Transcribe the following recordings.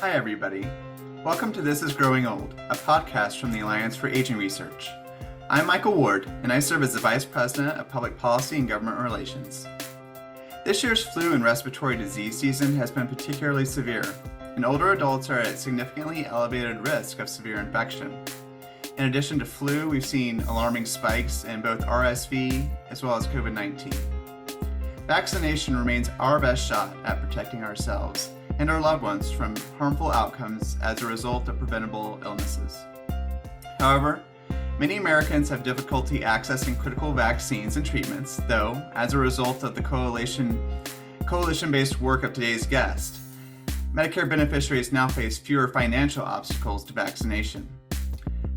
Hi, everybody. Welcome to This is Growing Old, a podcast from the Alliance for Aging Research. I'm Michael Ward, and I serve as the Vice President of Public Policy and Government Relations. This year's flu and respiratory disease season has been particularly severe, and older adults are at significantly elevated risk of severe infection. In addition to flu, we've seen alarming spikes in both RSV as well as COVID-19. Vaccination remains our best shot at protecting ourselves and our loved ones from harmful outcomes as a result of preventable illnesses. However, many Americans have difficulty accessing critical vaccines and treatments, though, as a result of the coalition-based work of today's guest, Medicare beneficiaries now face fewer financial obstacles to vaccination.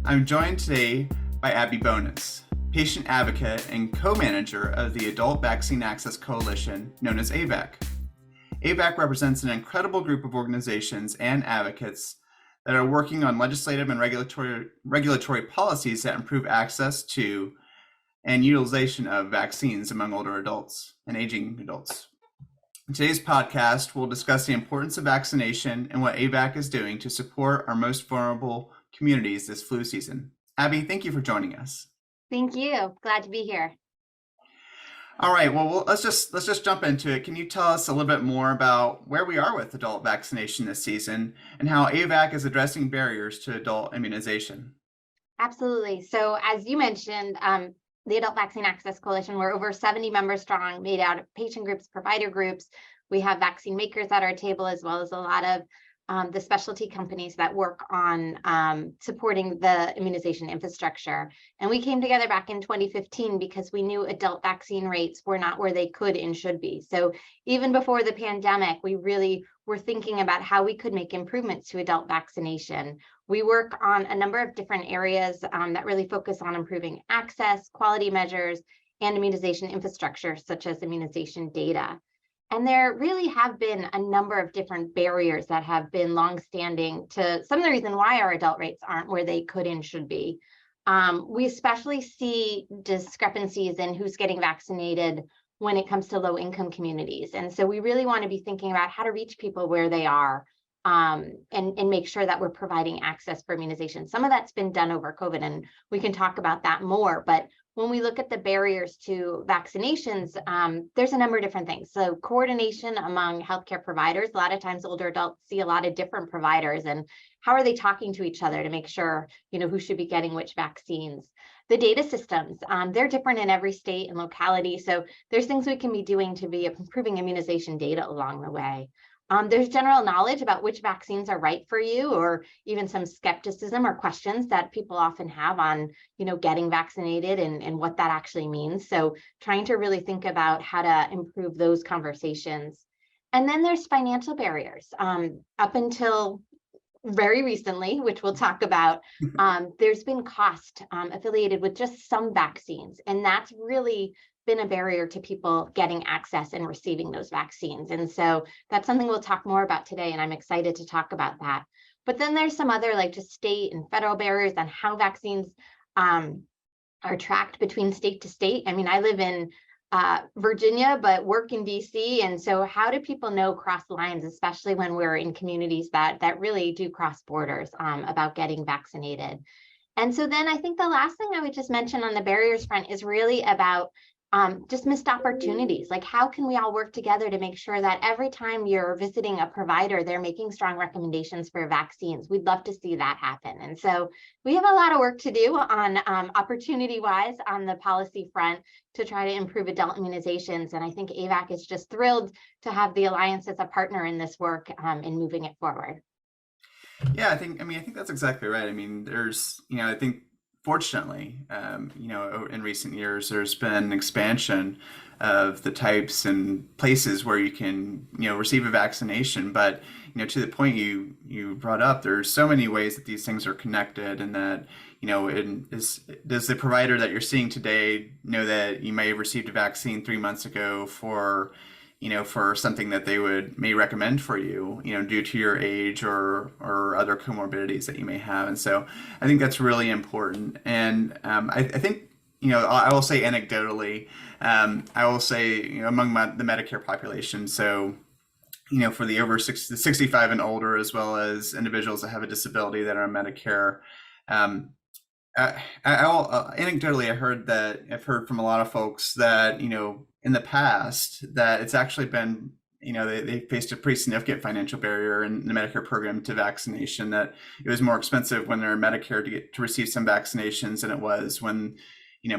I'm joined today by Abby Bownas, patient advocate and co-manager of the Adult Vaccine Access Coalition, known as AVAC. AVAC represents an incredible group of organizations and advocates that are working on legislative and regulatory policies that improve access to and utilization of vaccines among older adults and aging adults. In today's podcast, we'll discuss the importance of vaccination and what AVAC is doing to support our most vulnerable communities this flu season. Abby, thank you for joining us. Thank you. Glad to be here. All right, well, let's just jump into it. Can you tell us a little bit more about where we are with adult vaccination this season and how AVAC is addressing barriers to adult immunization? Absolutely. So as you mentioned, the Adult Vaccine Access Coalition, we're over 70 members strong, made out of patient groups, provider groups. We have vaccine makers at our table, as well as a lot of the specialty companies that work on supporting the immunization infrastructure. And we came together back in 2015 because we knew adult vaccine rates were not where they could and should be. So even before the pandemic, we really were thinking about how we could make improvements to adult vaccination. We work on a number of different areas that really focus on improving access, quality measures, and immunization infrastructure, such as immunization data. And there really have been a number of different barriers that have been longstanding to some of the reason why our adult rates aren't where they could and should be. We especially see discrepancies in who's getting vaccinated when it comes to low-income communities. And so we really want to be thinking about how to reach people where they are and make sure that we're providing access for immunization. Some of that's been done over COVID, and we can talk about that more. But when we look at the barriers to vaccinations, there's a number of different things. So coordination among healthcare providers. A lot of times older adults see a lot of different providers, and how are they talking to each other to make sure, who should be getting which vaccines. The data systems, they're different in every state and locality. So there's things we can be doing to be improving immunization data along the way. There's general knowledge about which vaccines are right for you, or even some skepticism or questions that people often have on, getting vaccinated and what that actually means. So trying to really think about how to improve those conversations. And then there's financial barriers. Up until very recently, which we'll talk about, there's been cost affiliated with just some vaccines, and that's really been a barrier to people getting access and receiving those vaccines. And so that's something we'll talk more about today, and I'm excited to talk about that. But then there's some other just state and federal barriers on how vaccines are tracked between state to state. I mean, I live in Virginia, but work in DC. And so how do people know cross lines, especially when we're in communities that really do cross borders about getting vaccinated? And so then I think the last thing I would just mention on the barriers front is really about just missed opportunities. Like, how can we all work together to make sure that every time you're visiting a provider, they're making strong recommendations for vaccines? We'd love to see that happen. And so we have a lot of work to do on opportunity-wise on the policy front to try to improve adult immunizations. And I think AVAC is just thrilled to have the Alliance as a partner in this work in moving it forward. Yeah, I think that's exactly right. I mean, there's, I think fortunately, in recent years, there's been expansion of the types and places where you can, receive a vaccination. But, to the point you brought up, there's so many ways that these things are connected, and that, does the provider that you're seeing today know that you may have received a vaccine 3 months ago for something that they may recommend for you, due to your age or other comorbidities that you may have. And so I think that's really important. And I think, I will say anecdotally, I will say, among the Medicare population, so for the over 65 and older, as well as individuals that have a disability that are on Medicare. Um, anecdotally, I've heard from a lot of folks that, in the past, that it's actually been, they faced a pretty significant financial barrier in the Medicare program to vaccination, that it was more expensive when they're in Medicare to receive some vaccinations than it was when,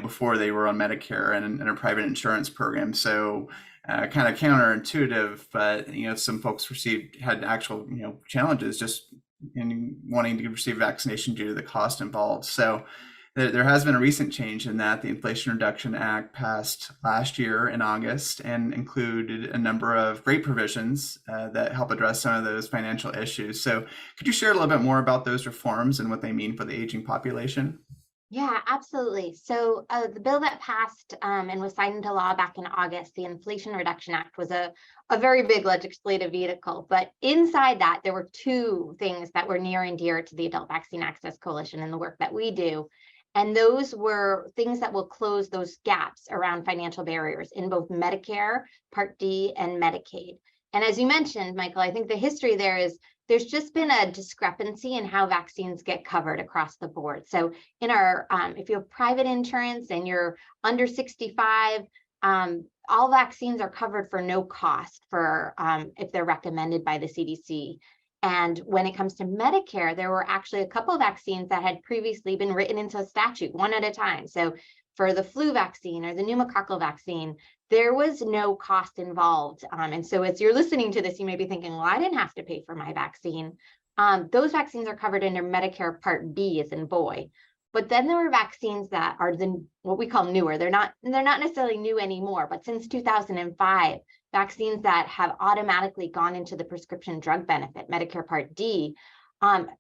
before they were on Medicare and a private insurance program. So kind of counterintuitive, but, some folks had actual, challenges just in wanting to receive vaccination due to the cost involved. So there has been a recent change in that. The Inflation Reduction Act passed last year in August and included a number of great provisions that help address some of those financial issues. So could you share a little bit more about those reforms and what they mean for the aging population? Yeah, absolutely. So the bill that passed and was signed into law back in August, the Inflation Reduction Act, was a very big legislative vehicle. But inside that, there were two things that were near and dear to the Adult Vaccine Access Coalition and the work that we do. And those were things that will close those gaps around financial barriers in both Medicare, Part D, and Medicaid. And as you mentioned, Michael, I think the history there is there's just been a discrepancy in how vaccines get covered across the board. So in our, if you have private insurance and you're under 65, all vaccines are covered for no cost for if they're recommended by the CDC. And when it comes to Medicare, there were actually a couple of vaccines that had previously been written into statute one at a time. So for the flu vaccine or the pneumococcal vaccine, there was no cost involved. And so as you're listening to this, you may be thinking, well, I didn't have to pay for my vaccine. Those vaccines are covered under Medicare Part B, as in boy. But then there were vaccines that are what we call newer. They're not necessarily new anymore, but since 2005, vaccines that have automatically gone into the prescription drug benefit, Medicare Part D,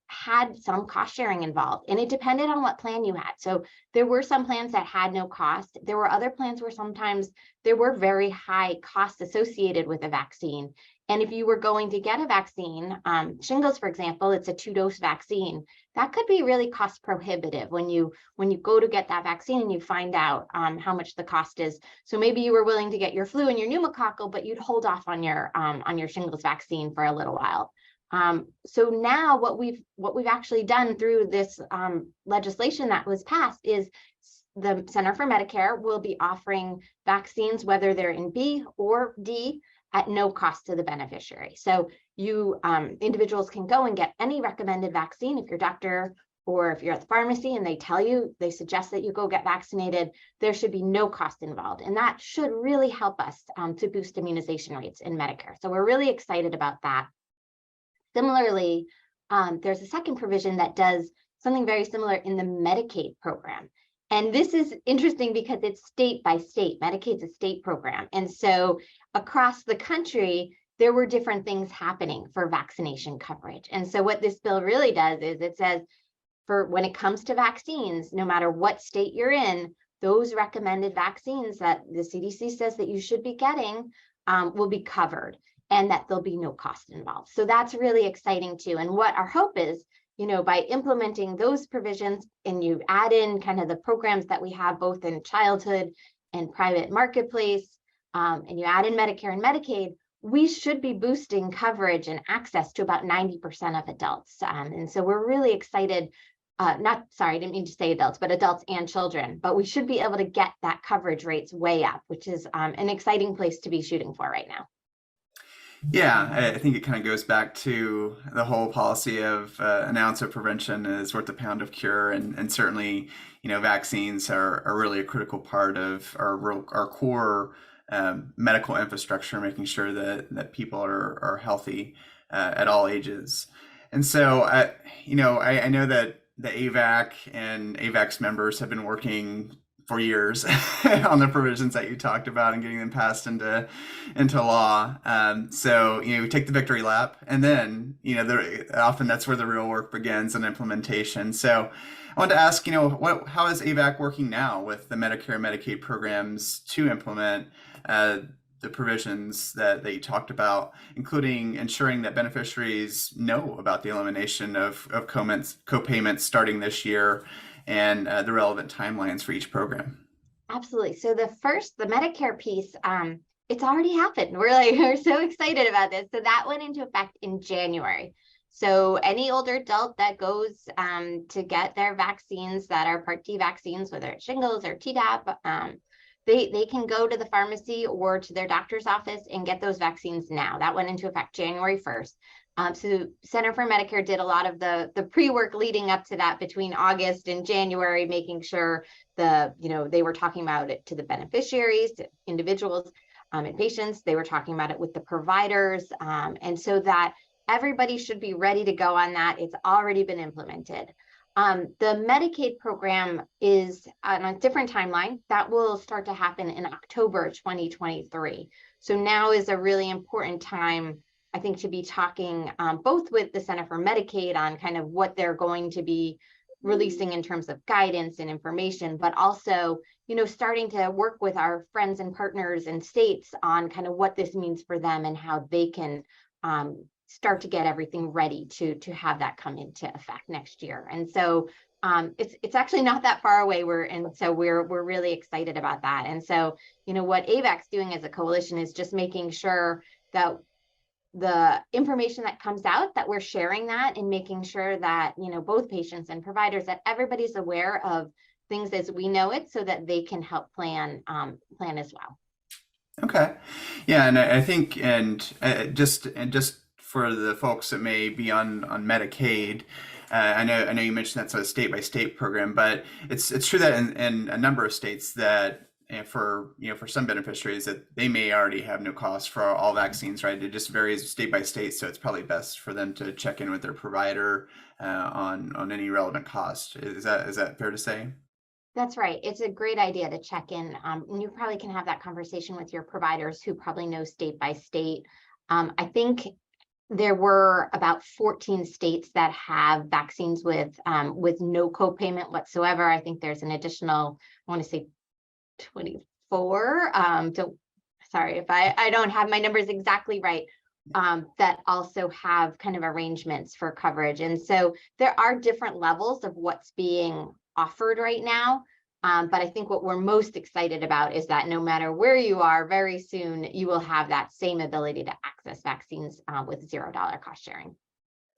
had some cost sharing involved, and it depended on what plan you had. So there were some plans that had no cost. There were other plans where sometimes there were very high costs associated with a vaccine. And if you were going to get a vaccine, shingles, for example, it's a 2-dose vaccine. That could be really cost prohibitive when you go to get that vaccine and you find out how much the cost is. So maybe you were willing to get your flu and your pneumococcal, but you'd hold off on your shingles vaccine for a little while. So now what we've actually done through this legislation that was passed is the Center for Medicare will be offering vaccines, whether they're in B or D, at no cost to the beneficiary. So you individuals can go and get any recommended vaccine if your doctor or if you're at the pharmacy and they suggest that you go get vaccinated, there should be no cost involved. And that should really help us to boost immunization rates in Medicare. So we're really excited about that. Similarly, there's a second provision that does something very similar in the Medicaid program. And this is interesting because it's state by state. Medicaid's a state program. And so across the country, there were different things happening for vaccination coverage. And so what this bill really does is it says, for when it comes to vaccines, no matter what state you're in, those recommended vaccines that the CDC says that you should be getting will be covered, and that there'll be no cost involved. So that's really exciting too. And what our hope is, by implementing those provisions and you add in kind of the programs that we have both in childhood and private marketplace, and you add in Medicare and Medicaid, we should be boosting coverage and access to about 90% of adults. And so we're really excited. I didn't mean to say adults, but adults and children, but we should be able to get that coverage rates way up, which is an exciting place to be shooting for right now. Yeah, I think it kind of goes back to the whole policy of an ounce of prevention is worth a pound of cure, and certainly, vaccines are really a critical part of our core medical infrastructure, making sure that people are healthy at all ages. And so, I know that the AVAC and AVAC's members have been working for years on the provisions that you talked about and getting them passed into law. So, we take the victory lap, and then, often that's where the real work begins in implementation. So I wanted to ask, how is AVAC working now with the Medicare and Medicaid programs to implement the provisions that you talked about, including ensuring that beneficiaries know about the elimination of co-payments starting this year, and the relevant timelines for each program? Absolutely. So the Medicare piece, it's already happened. We're so excited about this. So that went into effect in January. So any older adult that goes to get their vaccines that are Part D vaccines, whether it's shingles or Tdap, they can go to the pharmacy or to their doctor's office and get those vaccines now. That went into effect January 1st. So Center for Medicare did a lot of the pre-work leading up to that between August and January, making sure they were talking about it to the beneficiaries, to individuals and patients. They were talking about it with the providers. And so that everybody should be ready to go on that. It's already been implemented. The Medicaid program is on a different timeline. That will start to happen in October 2023. So now is a really important time, I think, to be talking both with the Center for Medicaid on kind of what they're going to be releasing in terms of guidance and information, but also, starting to work with our friends and partners and states on kind of what this means for them and how they can start to get everything ready to have that come into effect next year. And so it's actually not that far away. We're really excited about that. And so, what AVAC's doing as a coalition is just making sure that the information that comes out, that we're sharing that and making sure that, both patients and providers, that everybody's aware of things as we know it so that they can help plan as well. Okay. Yeah. And I think, just for the folks that may be on Medicaid, I know you mentioned that's a state by state program, but it's true that in a number of states that for some beneficiaries that they may already have no cost for all vaccines, right? It just varies state by state, so it's probably best for them to check in with their provider on any relevant cost. Is that fair to say? That's right. It's a great idea to check in. And you probably can have that conversation with your providers who probably know state by state. I think there were about 14 states that have vaccines with no co-payment whatsoever. I think there's an additional, I want to say 24. Sorry if I don't have my numbers exactly right. That also have kind of arrangements for coverage. And so there are different levels of what's being offered right now. But I think what we're most excited about is that no matter where you are, very soon you will have that same ability to access vaccines with $0 cost sharing.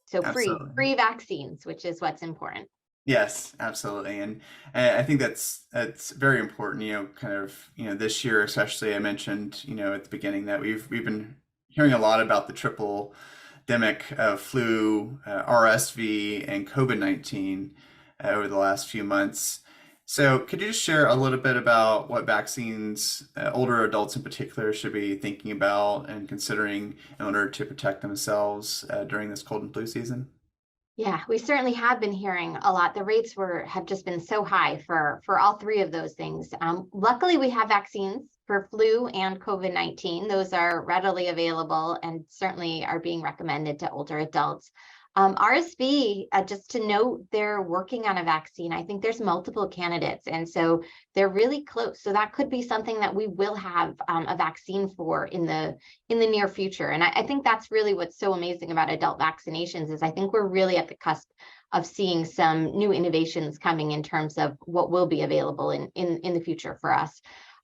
So free vaccines, which is what's important. Yes, absolutely. And I think that's very important, kind of, this year, especially. I mentioned, at the beginning that we've been hearing a lot about the triple demic of flu, RSV, and COVID-19 over the last few months. So could you just share a little bit about what vaccines older adults in particular should be thinking about and considering in order to protect themselves during this cold and flu season? Yeah, we certainly have been hearing a lot. The rates have just been so high for all three of those things. Luckily, we have vaccines for flu and COVID-19. Those are readily available and certainly are being recommended to older adults. RSV, just to note, they're working on a vaccine. I think there's multiple candidates, and so they're really close. So that could be something that we will have a vaccine for in the near future. And I think that's really what's so amazing about adult vaccinations is I think we're really at the cusp of seeing some new innovations coming in terms of what will be available in the future for us.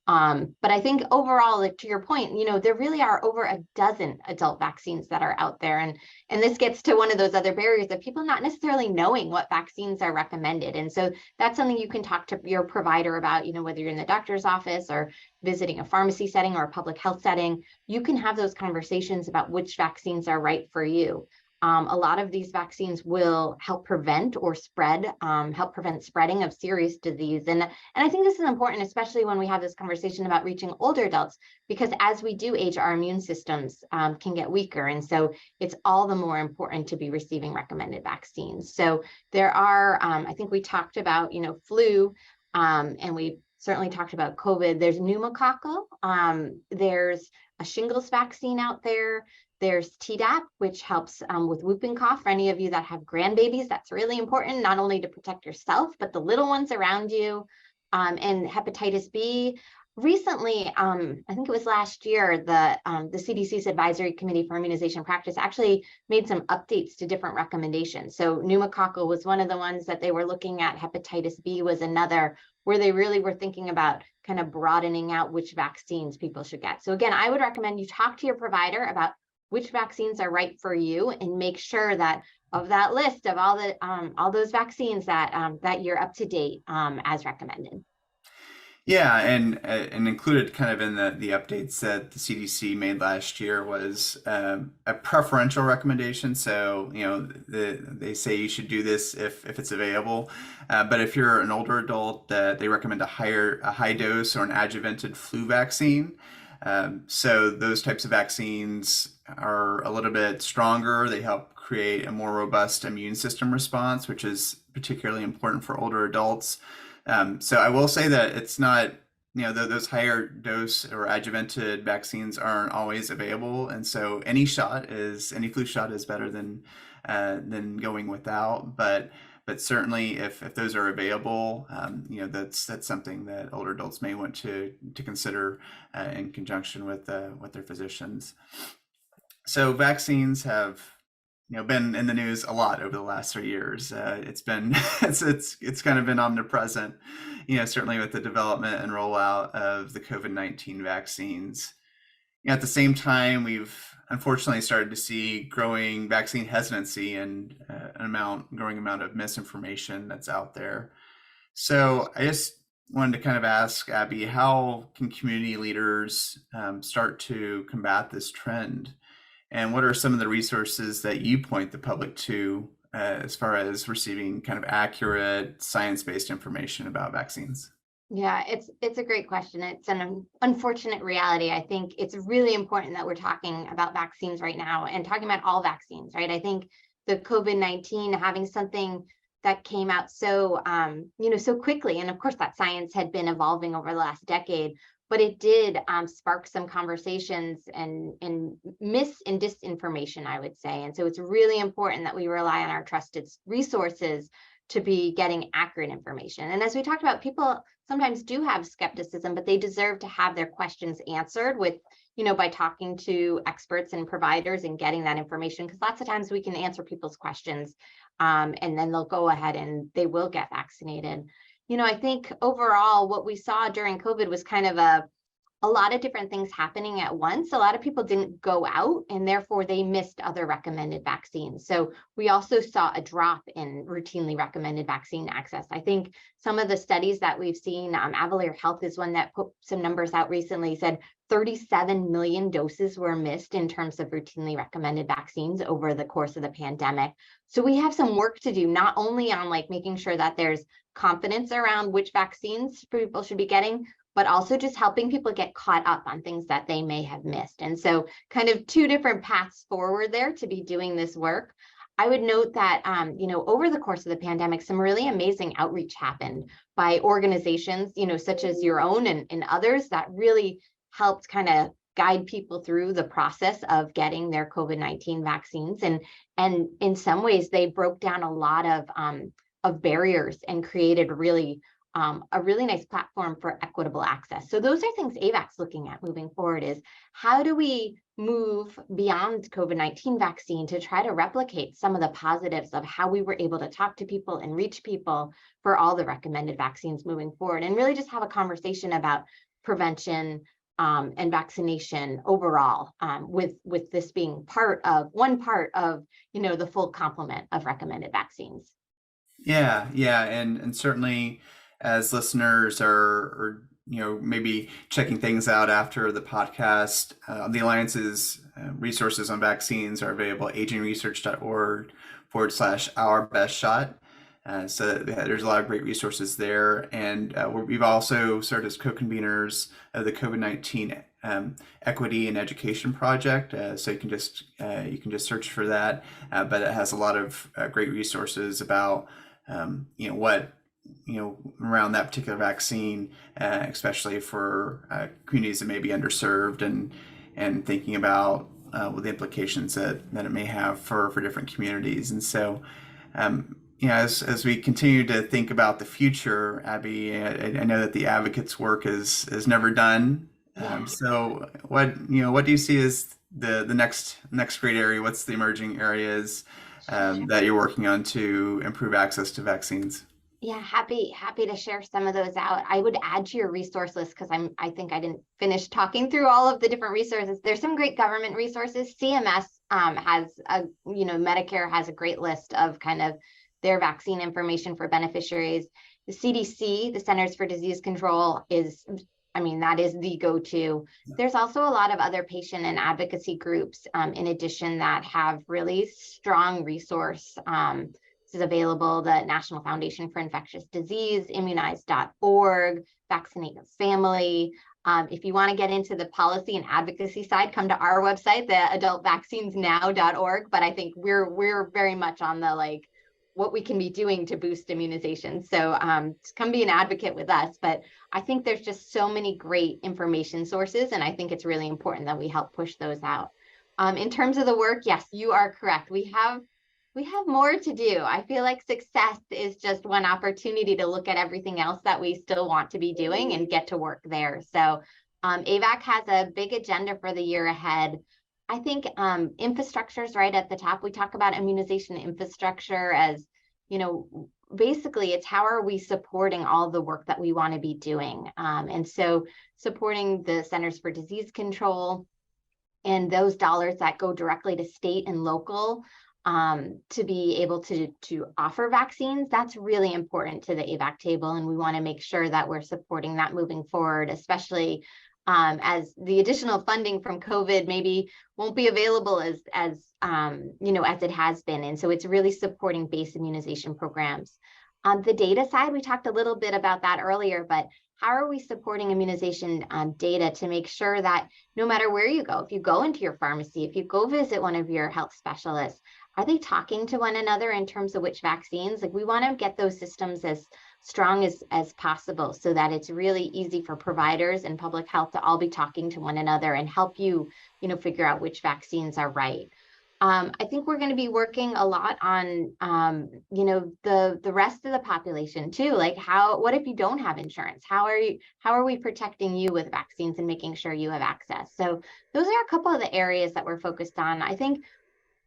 But I think overall, like to your point, there really are over a dozen adult vaccines that are out there. And this gets to one of those other barriers of people not necessarily knowing what vaccines are recommended. And so that's something you can talk to your provider about, whether you're in the doctor's office or visiting a pharmacy setting or a public health setting. You can have those conversations about which vaccines are right for you. A lot of these vaccines will help prevent or help prevent spreading of serious disease. And I think this is important, especially when we have this conversation about reaching older adults, because as we do age, our immune systems can get weaker. And so it's all the more important to be receiving recommended vaccines. So there are, I think we talked about, flu, and we certainly talked about COVID. There's pneumococcal. There's a shingles vaccine out there. There's Tdap, which helps with whooping cough. For any of you that have grandbabies, that's really important, not only to protect yourself, but the little ones around you. And hepatitis B. Recently, I think it was last year, the CDC's Advisory Committee for Immunization Practice actually made some updates to different recommendations. So pneumococcal was one of the ones that they were looking at. Hepatitis B was another, where they really were thinking about kind of broadening out which vaccines people should get. So again, I would recommend you talk to your provider about which vaccines are right for you, and make sure that of that list of all those vaccines that you're up to date as recommended. Yeah, and included kind of in the updates that the CDC made last year was a preferential recommendation. So, they say you should do this if it's available. But if you're an older adult, they recommend a high dose or an adjuvanted flu vaccine. So those types of vaccines are a little bit stronger. They help create a more robust immune system response, which is particularly important for older adults. So I will say that it's not, those higher dose or adjuvanted vaccines aren't always available. And so any flu shot is better than going without. But certainly if those are available, that's something that older adults may want to consider in conjunction with their physicians. So vaccines have been in the news a lot over the last 3 years. It's been it's kind of been omnipresent, certainly with the development and rollout of the COVID-19 vaccines. At the same time, we've unfortunately started to see growing vaccine hesitancy and growing amount of misinformation that's out there. So I just wanted to kind of ask Abby, how can community leaders start to combat this trend? And what are some of the resources that you point the public to as far as receiving kind of accurate science-based information about vaccines? Yeah, it's a great question. It's an unfortunate reality. I think it's really important that we're talking about vaccines right now and talking about all vaccines, right? I think the COVID-19 having something that came out so so quickly, and of course that science had been evolving over the last decade, but it did spark some conversations and mis and disinformation, I would say. And so it's really important that we rely on our trusted resources to be getting accurate information. And as we talked about, people sometimes do have skepticism, but they deserve to have their questions answered with, by talking to experts and providers and getting that information, because lots of times we can answer people's questions and then they'll go ahead and they will get vaccinated. I think overall what we saw during COVID was kind of a lot of different things happening at once. A lot of people didn't go out, and therefore they missed other recommended vaccines. So we also saw a drop in routinely recommended vaccine access. I think some of the studies that we've seen, Avalier Health is one that put some numbers out recently, said 37 million doses were missed in terms of routinely recommended vaccines over the course of the pandemic. So we have some work to do, not only on making sure that there's confidence around which vaccines people should be getting, but also just helping people get caught up on things that they may have missed. And so kind of two different paths forward there to be doing this work. I would note that, over the course of the pandemic, some really amazing outreach happened by organizations, such as your own and others that really helped kind of guide people through the process of getting their COVID-19 vaccines. And in some ways, they broke down a lot of barriers and created a really nice platform for equitable access. So those are things AVAC's looking at moving forward, is how do we move beyond COVID-19 vaccine to try to replicate some of the positives of how we were able to talk to people and reach people for all the recommended vaccines moving forward, and really just have a conversation about prevention and vaccination overall, with this being one part of the full complement of recommended vaccines. Yeah, and certainly as listeners are maybe checking things out after the podcast, the Alliance's resources on vaccines are available at agingresearch.org/ourbestshot. So there's a lot of great resources there, and we've also served as co-conveners of the COVID-19 Equity and Education Project. So you can just search for that, but it has a lot of great resources about what around that particular vaccine, especially for communities that may be underserved, and thinking about what the implications that it may have for different communities. And so, as we continue to think about the future, Abby, I know that the advocates' work is never done. So what do you see as the next great area? What's the emerging areas that you're working on to improve access to vaccines? Yeah, happy to share some of those out. I would add to your resource list because I think I didn't finish talking through all of the different resources. There's some great government resources. CMS has Medicare has a great list of kind of their vaccine information for beneficiaries. The CDC, the Centers for Disease Control, that is the go-to. There's also a lot of other patient and advocacy groups in addition that have really strong resource. This is available, the National Foundation for Infectious Disease, immunize.org, Vaccinate Your Family. If you want to get into the policy and advocacy side, come to our website, the adultvaccinesnow.org. But I think we're very much on the what we can be doing to boost immunization. So come be an advocate with us. But I think there's just so many great information sources, and I think it's really important that we help push those out. In terms of the work, yes, you are correct. We have more to do. I feel like success is just one opportunity to look at everything else that we still want to be doing and get to work there. So AVAC has a big agenda for the year ahead. I think infrastructure is right at the top. We talk about immunization infrastructure as, basically it's how are we supporting all the work that we want to be doing. And so supporting the Centers for Disease Control and those dollars that go directly to state and local to be able to offer vaccines, that's really important to the AVAC table. And we want to make sure that we're supporting that moving forward, especially as the additional funding from COVID maybe won't be available as it has been. And so it's really supporting base immunization programs. The data side, we talked a little bit about that earlier, but how are we supporting immunization data to make sure that no matter where you go, if you go into your pharmacy, if you go visit one of your health specialists, are they talking to one another in terms of which vaccines? Like, we want to get those systems as strong as possible so that it's really easy for providers and public health to all be talking to one another and help you, figure out which vaccines are right. I think we're going to be working a lot on, the rest of the population too. Like, what if you don't have insurance? How are we protecting you with vaccines and making sure you have access? So those are a couple of the areas that we're focused on. I think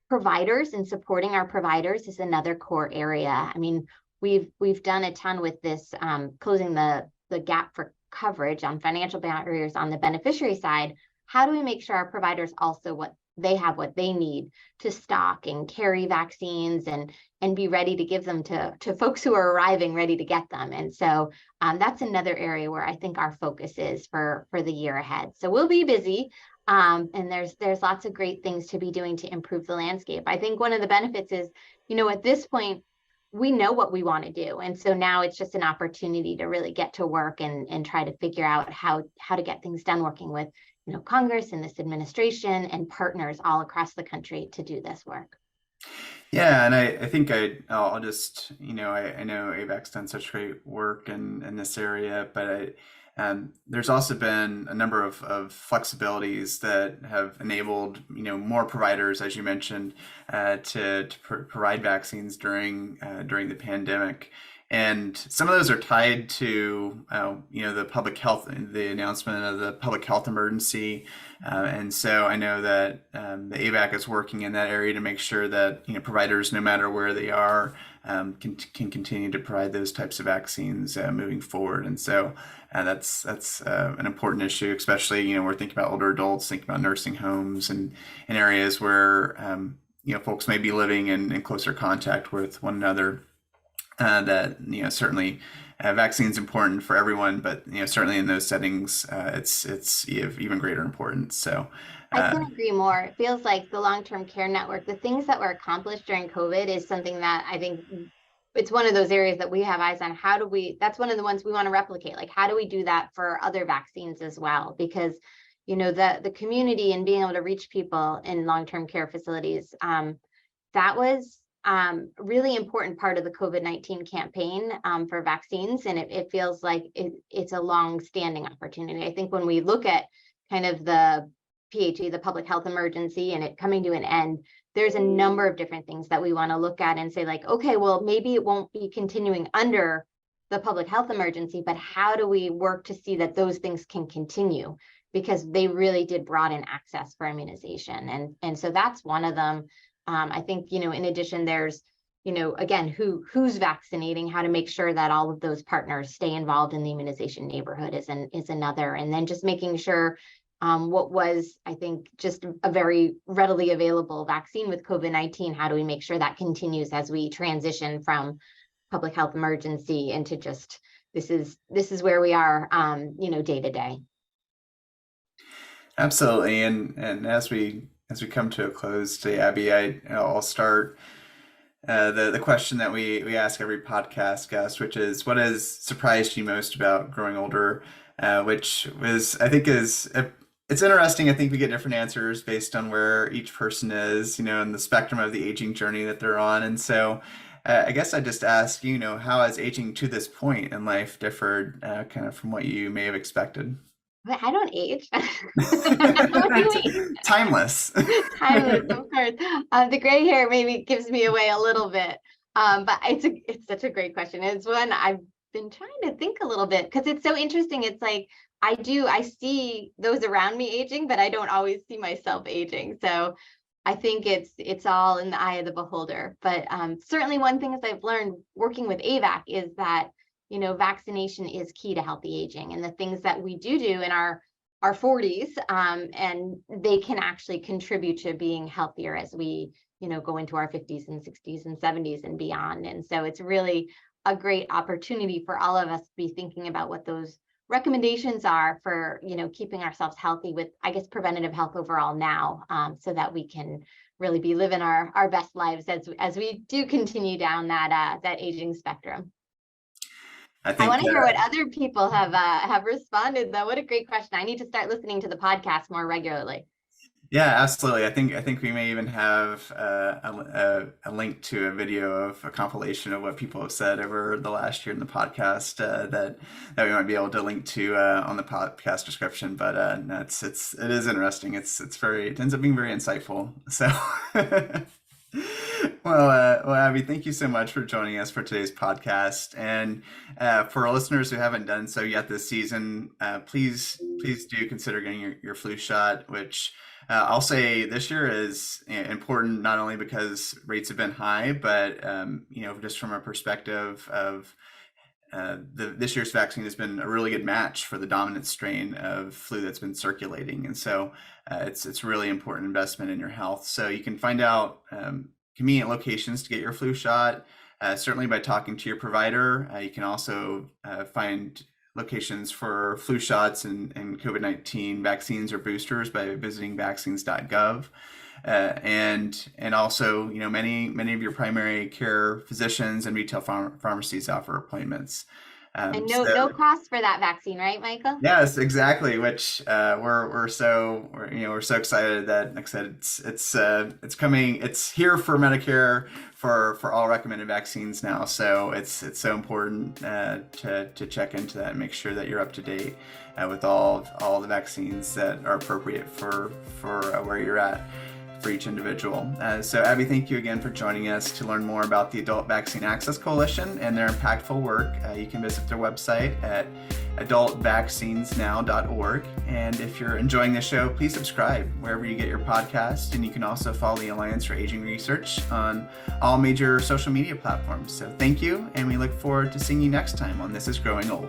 providers and supporting our providers is another core area. I mean, we've done a ton with this, closing the gap for coverage on financial barriers on the beneficiary side. How do we make sure our providers also what they need to stock and carry vaccines and be ready to give them to folks who are arriving ready to get them? And so that's another area where I think our focus is for the year ahead. So we'll be busy. And there's lots of great things to be doing to improve the landscape. I think one of the benefits is, at this point, we know what we want to do. And so now it's just an opportunity to really get to work and try to figure out how to get things done, working with, Congress and this administration and partners all across the country to do this work. Yeah, and I think I'll just, I know AVAC's done such great work in this area, but there's also been a number of flexibilities that have enabled, more providers, as you mentioned, to provide vaccines during the pandemic. And some of those are tied to, the public health, the announcement of the public health emergency. And so I know that the AVAC is working in that area to make sure that, providers, no matter where they are, can continue to provide those types of vaccines moving forward. And so that's an important issue, especially, we're thinking about older adults, thinking about nursing homes and in areas where, folks may be living in closer contact with one another. That certainly vaccine is important for everyone, but certainly in those settings it's of even greater importance. So I couldn't agree more. It feels like the long-term care network, the things that were accomplished during COVID is something that I think it's one of those areas that we have eyes on. That's one of the ones we want to replicate. Like, how do we do that for other vaccines as well? Because the community and being able to reach people in long-term care facilities, that was really important part of the COVID-19 campaign for vaccines. And it feels like it's a long-standing opportunity. I think when we look at kind of the PHE, the public health emergency, and it coming to an end, there's a number of different things that we want to look at and say, like, okay, well, maybe it won't be continuing under the public health emergency, but how do we work to see that those things can continue? Because they really did broaden access for immunization. And so that's one of them. I think, in addition, there's again, who's vaccinating, how to make sure that all of those partners stay involved in the immunization neighborhood is another. And then just making sure what was, I think, just a very readily available vaccine with COVID-19, how do we make sure that continues as we transition from public health emergency into just, this is where we are, day to day. Absolutely. And as we come to a close today, Abby, I'll start the question that we ask every podcast guest, which is, what has surprised you most about growing older? Which was, I think, it's interesting. I think we get different answers based on where each person is, in the spectrum of the aging journey that they're on. And so I guess I just ask, how has aging to this point in life differed kind of from what you may have expected? But I don't age. Timeless. Timeless, of course. The gray hair maybe gives me away a little bit. But it's such a great question. It's one I've been trying to think a little bit, because it's so interesting. It's like I see those around me aging, but I don't always see myself aging. So I think it's all in the eye of the beholder. But certainly one thing as I've learned working with AVAC is that vaccination is key to healthy aging, and the things that we do in our 40s, and they can actually contribute to being healthier as we, go into our 50s and 60s and 70s and beyond. And so it's really a great opportunity for all of us to be thinking about what those recommendations are for, keeping ourselves healthy with, I guess, preventative health overall now, so that we can really be living our best lives as we do continue down that aging spectrum. I want to hear what other people have responded, though. What a great question. I need to start listening to the podcast more regularly. Yeah, absolutely. I think we may even have a link to a video of a compilation of what people have said over the last year in the podcast that we might be able to link to on the podcast description. But no, it is interesting. It ends up being very insightful. So. Well, Abby, thank you so much for joining us for today's podcast. And for our listeners who haven't done so yet this season, please do consider getting your flu shot, which I'll say this year is important, not only because rates have been high, but just from a perspective of this year's vaccine has been a really good match for the dominant strain of flu that's been circulating. And so it's really important investment in your health. So you can find out convenient locations to get your flu shot, certainly by talking to your provider. You can also find locations for flu shots and COVID-19 vaccines or boosters by visiting vaccines.gov. And also, many of your primary care physicians and retail pharmacies offer appointments. And no cost for that vaccine, right, Michael? Yes, exactly. Which we're so excited that, like I said, it's coming. It's here for Medicare for all recommended vaccines now. So it's so important to check into that and make sure that you're up to date with all the vaccines that are appropriate for where you're at for each individual. So Abby, thank you again for joining us. To learn more about the Adult Vaccine Access Coalition and their impactful work, you can visit their website at adultvaccinesnow.org. And if you're enjoying the show, please subscribe wherever you get your podcast. And you can also follow the Alliance for Aging Research on all major social media platforms. So thank you, and we look forward to seeing you next time on This is Growing Old.